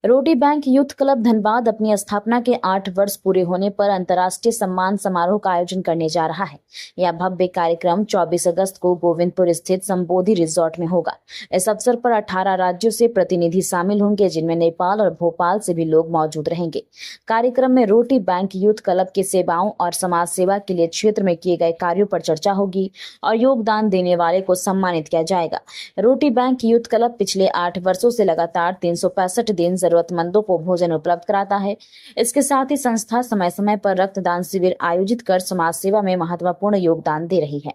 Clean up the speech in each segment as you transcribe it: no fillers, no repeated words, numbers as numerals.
रोटी bank youth club Dhanbad अपनी स्थापना के 8 वर्ष पूरे होने पर अंतर्राष्ट्रीय सम्मान समारोह का आयोजन करने जा रहा है। यह भव्य कार्यक्रम 24 अगस्त को गोविंदपुर स्थित संबोधि रिजॉर्ट में होगा। इस अवसर पर 18 राज्यों से प्रतिनिधि शामिल होंगे, जिनमें नेपाल और भोपाल से भी लोग मौजूद रहेंगे। कार्यक्रम में रोटी बैंक यूथ क्लब की सेवाओं और समाज सेवा के लिए क्षेत्र में किए गए कार्यों पर चर्चा होगी और योगदान देने वाले को सम्मानित किया जाएगा। रोटी बैंक यूथ क्लब पिछले 8 वर्षों से लगातार 365 दिन जरूरतमंदों को भोजन उपलब्ध कराता है। इसके साथ ही संस्था समय समय पर रक्तदान शिविर आयोजित कर समाज सेवा में महत्वपूर्ण योगदान दे रही है।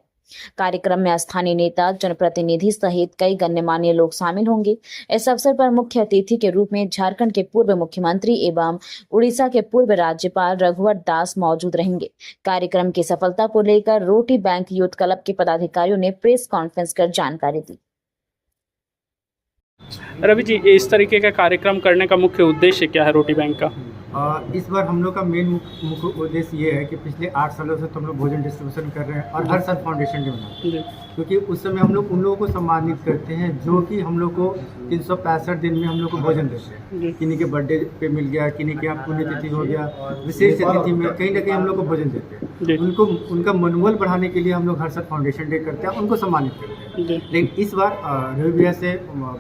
कार्यक्रम में स्थानीय नेता, जनप्रतिनिधि सहित कई गण्यमान्य लोग शामिल होंगे। इस अवसर पर मुख्य अतिथि के रूप में झारखंड के पूर्व मुख्यमंत्री एवं उड़ीसा के पूर्व राज्यपाल रघुवर दास मौजूद रहेंगे। कार्यक्रम की सफलता को लेकर रोटी बैंक यूथ क्लब के पदाधिकारियों ने प्रेस कॉन्फ्रेंस कर जानकारी दी। रवि जी, इस तरीके का कार्यक्रम करने का मुख्य उद्देश्य क्या है रोटी बैंक का? इस बार हम लोग का मेन मुख्य उद्देश्य ये है कि पिछले 8 सालों से तो हम लोग भोजन डिस्ट्रीब्यूशन कर रहे हैं और हर साल फाउंडेशन डे मनाते हैं, क्योंकि उस समय हम लोग उन लोगों को सम्मानित करते हैं जो कि हम लोग को 365 दिन में हम लोग को भोजन देते हैं। किन्हीं के बर्थडे पे मिल गया, किन्हीं के यहाँ पुण्यतिथि हो गया, विशेष तिथि में कहीं ना कहीं हम लोग को भोजन देते हैं। उनको उनका मनोबल बढ़ाने के लिए हम लोग हर साल फाउंडेशन डे करते हैं, उनको सम्मानित करते हैं। लेकिन इस बार रवि भैया से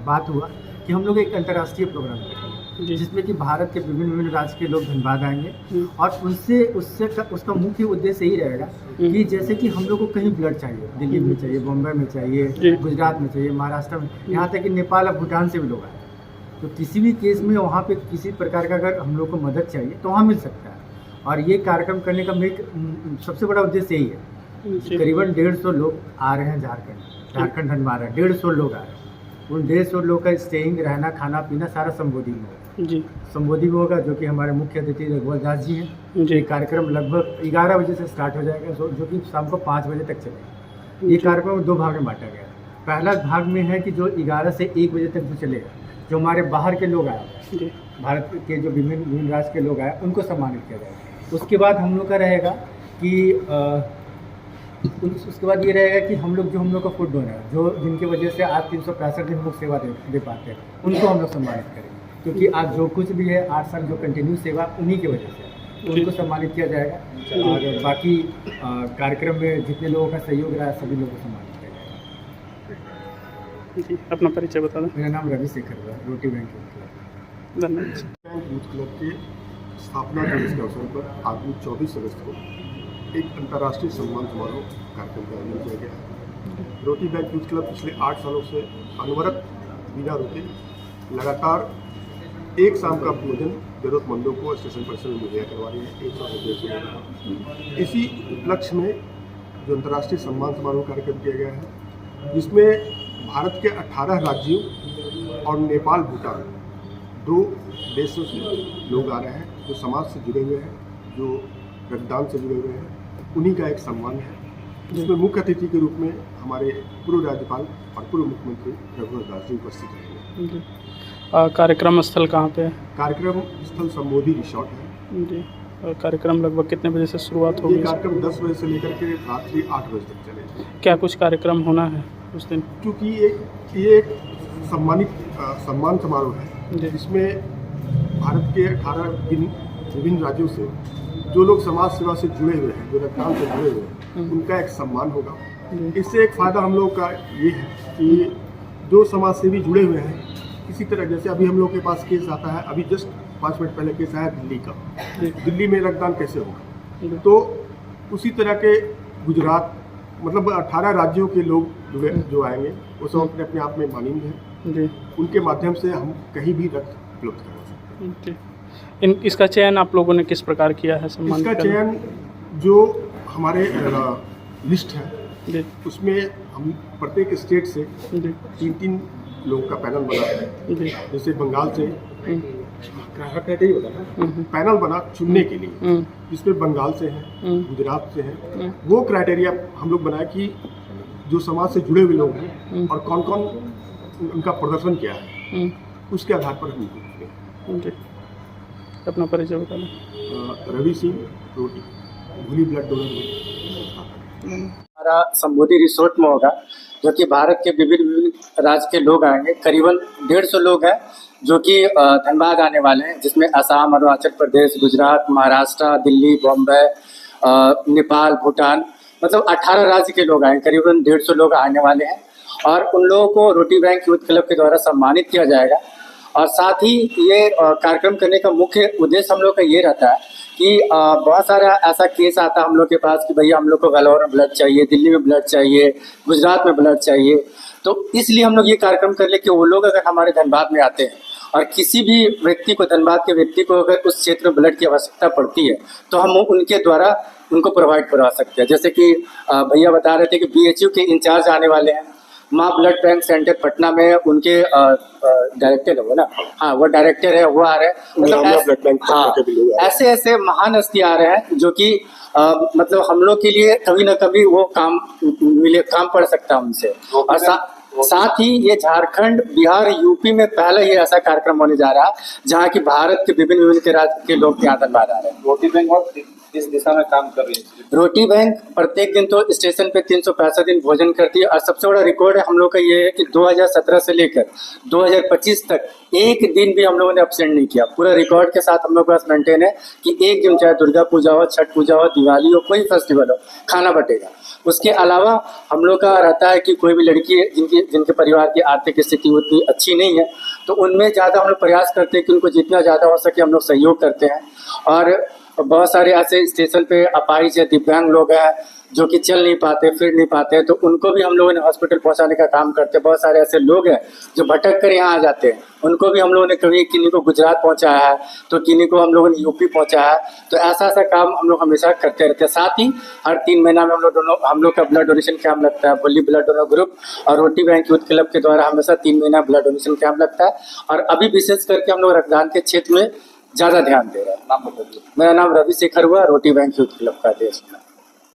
बात हुआ कि हम लोग एक अंतर्राष्ट्रीय प्रोग्राम करेंगे जिसमें कि भारत के विभिन्न राज्य के लोग धनबाद आएंगे और उसका मुख्य उद्देश्य यही रहेगा कि जैसे कि हम लोग को कहीं ब्लड चाहिए, दिल्ली में चाहिए, बॉम्बे में चाहिए, गुजरात में चाहिए, महाराष्ट्र में, यहाँ तक कि नेपाल और भूटान से भी लोग आए, तो किसी भी केस में वहाँ पे किसी प्रकार का अगर हम लोग को मदद चाहिए तो वहाँ मिल सकता है। और ये कार्यक्रम करने का सबसे बड़ा उद्देश्य यही है। करीबन 150 लोग आ रहे हैं झारखंड धनबाद 150 लोग आ रहे हैं। उन 150 लोग का स्टेइंग, रहना, खाना पीना सारा संबोधि में होगा। संबोधि में होगा, जो कि हमारे मुख्य अतिथि रघुवर दास जी हैं। ये कार्यक्रम लगभग 11 बजे से स्टार्ट हो जाएगा, जो कि शाम को 5 बजे तक चलेगा। ये कार्यक्रम 2 भाग में बांटा गया है। पहला भाग में है कि जो 11 से 1 बजे तक जो चलेगा, जो हमारे बाहर के लोग आए, भारत के जो विभिन्न राज्य के लोग आए, उनको सम्मानित किया जाएगा। उसके बाद हम लोग का रहेगा कि उसके बाद ये रहेगा कि हम लोग का फूड डोनर है, जो जिनकी वजह से आज 365 दिन हम लोग सेवा दे पाते हैं, उनको हम लोग सम्मानित करेंगे। क्योंकि आज जो कुछ भी है 8 साल जो कंटिन्यू सेवा उन्हीं की वजह से है, तो उनको सम्मानित किया जाएगा। और बाकी कार्यक्रम में जितने लोगों का सहयोग रहा है सभी लोगों को सम्मानित किया जाएगा। अपना परिचय बता दें। मेरा नाम रवि शेखर है, रोटी बैंक यूथ क्लब। धन्यवाद। यूथ क्लब के स्थापना दिवस के अवसर पर आगामी 24 अगस्त को एक अंतर्राष्ट्रीय सम्मान समारोह कार्यक्रम का आयोजन किया गया है। रोटी बैंक यूथ क्लब पिछले 8 सालों से अनवरत बिना रुके लगातार एक शाम का भोजन जरूरतमंदों को स्टेशन परिसर में मुहैया करवा रही है। 100 से 150 इसी उपलक्ष्य में जो अंतर्राष्ट्रीय सम्मान समारोह कार्यक्रम किया गया है, जिसमें भारत के 18 राज्यों और नेपाल, भूटान 2 देशों से लोग आ रहे हैं, जो समाज से जुड़े हुए हैं, जो रक्तदान से जुड़े हुए हैं, उन्हीं का एक सम्मान है, जिसमें मुख्य अतिथि के रूप में हमारे पूर्व राज्यपाल और पूर्व मुख्यमंत्री रघुवर दास जी उपस्थित रहेंगे। कार्यक्रम स्थल कहाँ पे है? कार्यक्रम स्थल संबोधि रिसॉर्ट है जी। कार्यक्रम लगभग कितने बजे से शुरुआत होगी? ये कार्यक्रम 10 बजे से लेकर के रात्रि 8 बजे तक चलेगा। क्या कुछ कार्यक्रम होना है उस दिन? क्योंकि ये एक सम्मान समारोह है, जिसमें भारत के 18 विभिन्न राज्यों से जो लोग समाज सेवा से जुड़े हुए हैं, जो रक्तदान से जुड़े हुए हैं, उनका एक सम्मान होगा। इससे एक फ़ायदा हम लोग का ये है कि जो समाज सेवी जुड़े हुए हैं, किसी तरह जैसे अभी हम लोग के पास केस आता है, अभी जस्ट 5 मिनट पहले केस आया दिल्ली का, दिल्ली में रक्तदान कैसे होगा, तो उसी तरह के गुजरात, मतलब 18 राज्यों के लोग जो आएंगे वो सब अपने अपने आप में मानिंद हैं। उनके माध्यम से हम कहीं भी रक्त उपलब्ध करा सकते हैं। इसका चयन आप लोगों ने किस प्रकार किया है? सम्मान इसका चयन जो हमारे लिस्ट है, उसमें हम प्रत्येक स्टेट से 3-3 लोगों का पैनल बना है। जैसे बंगाल से पैनल बना चुनने के लिए, जिसमें बंगाल से है, गुजरात से है। वो क्राइटेरिया हम लोग बनाए कि जो समाज से जुड़े हुए लोग हैं और कौन कौन उनका प्रदर्शन किया है, उसके आधार पर हम अपना परिचय बता दें। रवि सिंह, रोटी, भूली ब्लड डोनर। हमारा संबोधि रिसोर्ट में होगा, जो कि भारत के विभिन्न राज्य के लोग आएंगे। करीबन 150 लोग हैं, जो कि धनबाद आने वाले हैं, जिसमें असम, अरुणाचल प्रदेश, गुजरात, महाराष्ट्र, दिल्ली, बॉम्बे, नेपाल, भूटान, मतलब 18 राज्य के लोग आए, करीबन 150 लोग आने वाले हैं। और उन लोगों को रोटी बैंक यूथ क्लब के द्वारा सम्मानित किया जाएगा। और साथ ही ये कार्यक्रम करने का मुख्य उद्देश्य हम लोग का ये रहता है कि बहुत सारा ऐसा केस आता है हम लोग के पास कि भैया हम लोग को वेलोर में ब्लड चाहिए, दिल्ली में ब्लड चाहिए, गुजरात में ब्लड चाहिए। तो इसलिए हम लोग ये कार्यक्रम कर ले कि वो लोग अगर हमारे धनबाद में आते हैं और किसी भी व्यक्ति को, धनबाद के व्यक्ति को अगर उस क्षेत्र में ब्लड की आवश्यकता पड़ती है तो हम उनके द्वारा उनको प्रोवाइड करवा सकते हैं। जैसे कि भैया बता रहे थे कि BHU के इंचार्ज आने वाले हैं, माँ ब्लड बैंक सेंटर पटना में उनके डायरेक्टर है वो ना, हाँ वो डायरेक्टर है, वो आ रहे हैं। मतलब ऐसे ऐसे महान हस्ती आ रहे हैं जो कि मतलब हम लोग के लिए कभी ना कभी वो काम पड़ सकता है उनसे। और साथ ही ये झारखंड, बिहार, यूपी में पहले ही ऐसा कार्यक्रम होने जा रहा है जहाँ की भारत के विभिन्न के राज्य के लोग यहाँ धनबाद आ रहे हैं। रोटी बैंक इस दिशा में काम कर रही है। रोटी बैंक प्रत्येक दिन तो स्टेशन पे 365 दिन भोजन करती है। और सबसे बड़ा रिकॉर्ड है हम लोग का ये है कि 2017 से लेकर 2025 तक एक दिन भी हम लोगों ने एब्सेंट नहीं किया। पूरा रिकॉर्ड के साथ हम लोग के पास मेंटेन है कि एक दिन, चाहे दुर्गा पूजा हो, छठ पूजा हो, दिवाली हो, कोई फेस्टिवल हो, खाना बटेगा। उसके अलावा हम लोग का रहता है कि कोई भी लड़की जिनके परिवार की आर्थिक स्थिति उतनी अच्छी नहीं है तो उनमें ज़्यादा हम लोग प्रयास करते हैं कि उनको जितना ज़्यादा हो सके हम लोग सहयोग करते हैं। और बहुत सारे ऐसे स्टेशन पे अपाहिज या दिव्यांग लोग हैं जो कि चल नहीं पाते, फिर नहीं पाते, तो उनको भी हम लोगों ने हॉस्पिटल पहुंचाने का काम करते हैं। बहुत सारे ऐसे लोग हैं जो भटक कर यहाँ आ जाते हैं, उनको भी हम लोगों ने कभी किन्हीं को गुजरात पहुंचाया है तो किन्हीं को हम लोगों ने यूपी पहुंचाया है। तो ऐसा काम हम लोग हमेशा करते रहते हैं। साथ ही हर 3 महीना में हम लोग का ब्लड डोनेशन कैंप लगता है, बुल्ली ब्लड डोनर ग्रुप और रोटी बैंक यूथ क्लब के द्वारा हमेशा 3 महीना ब्लड डोनेशन कैंप लगता है। और अभी विशेष करके हम लोग रक्तदान के क्षेत्र में ज़्यादा ध्यान दे रहे हैं। नाम बताइए। मेरा नाम रवि शेखर हुआ, रोटी बैंक यूथ क्लब का अध्यक्ष।